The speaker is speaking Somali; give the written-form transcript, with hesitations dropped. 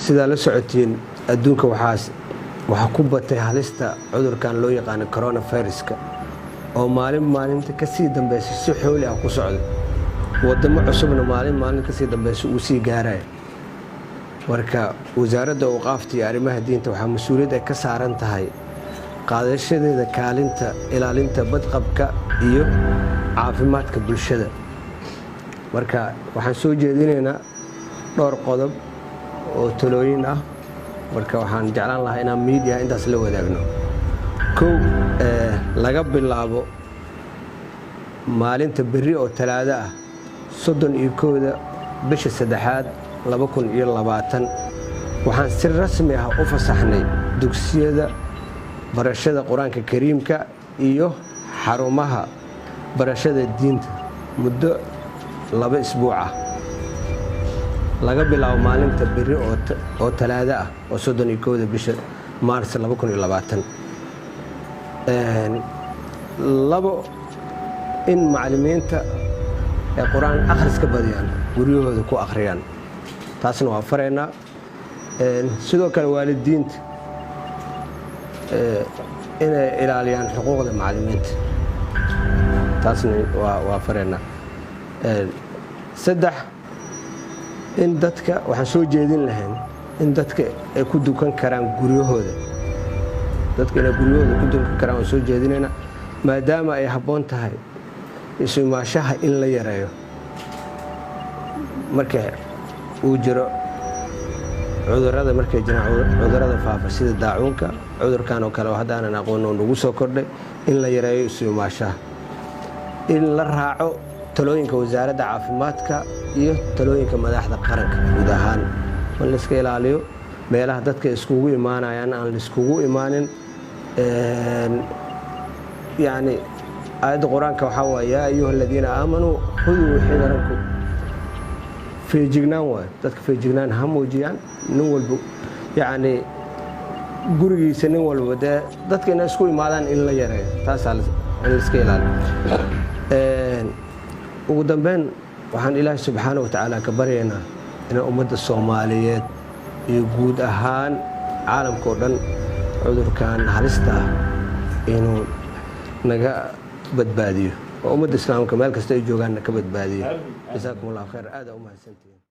sida la socotiin adduunka waxa ku batay halista cudurkan loo yaqaan coronavirus-ka oo maalinta ka sii dambeysay si xooli ah ku socdo wadamo cusubna maalin ka sii dambeysay uu sii gaaray marka wasaaradda awqaafta iyo arrimaha diinta waxa mas'uuliyad ay ka saaran tahay qaadashadeeda kaalinta ilaalinta badqabka iyo caafimaadka bulshada marka waxaan soo jeedinaynaa dhowr qodob oo talooyin ah marka waxaan jeclaan lahaa inaan media intaas la wadaagno laga bilaabo maalinta berri oo talaado ah 31 bisha 3 2020 waxaan si rasmi ah u fasaxnay dugsiyada barashada quraanka kariimka iyo xarumaha barashada diinta muddo 2 isbuuc ah laga bilaabo maalinta berri oo talaado ah oo 31 bisha Maars 2020 labo in macallimiinta ay quraan akhriska badiyaan guriyahooda ku akhriyaan taasna waa fareena sidoo kale waalidiinta inay ilaaliyaan xuquuqda macallimiinta taasna waa fareena saddex in dadka waxaan soo jeedin lahayn in dadka ay ku dukan karaan guriyahooda dadka inay guriyahooda ku dukan karaan oo soo jeedinayna maadaama ay habboon tahay isumaashaha in la yareeyo marka uu jiro cudurrada markay jiraan cudurrada faafa sida daacuunka cudurkan oo kale oo haddaanan aqoon oo nagu soo kordhay in la yareeyo isumaashaha in la raaco talooyinka wasaaradda caafimaadka iyo talooyinka madaxda qaranka guud ahaan in la iska ilaaliyo meelaha dadka iskugu imaanayaan aan la iskugu imaanin يعني آية القرآن كوحوا يا أيها الذين آمنوا خذوا حذركم في جنان وتذكر في جنان هم وجيان نول يعني قرقي سنول وده تذكر الناس كوي مالان إلا يرى تاسال السكيلان وقدام وحن إله سبحانه وتعالى كبرينا إن أمة الصوماليات يجود أهان عالم كردن عذر كان هلستا إنه naga badbaadiyo oo ummadda islaamka meel kasta ay joogaan ka badbaadiyo jazakumullahu khayr aad u mahadsantiin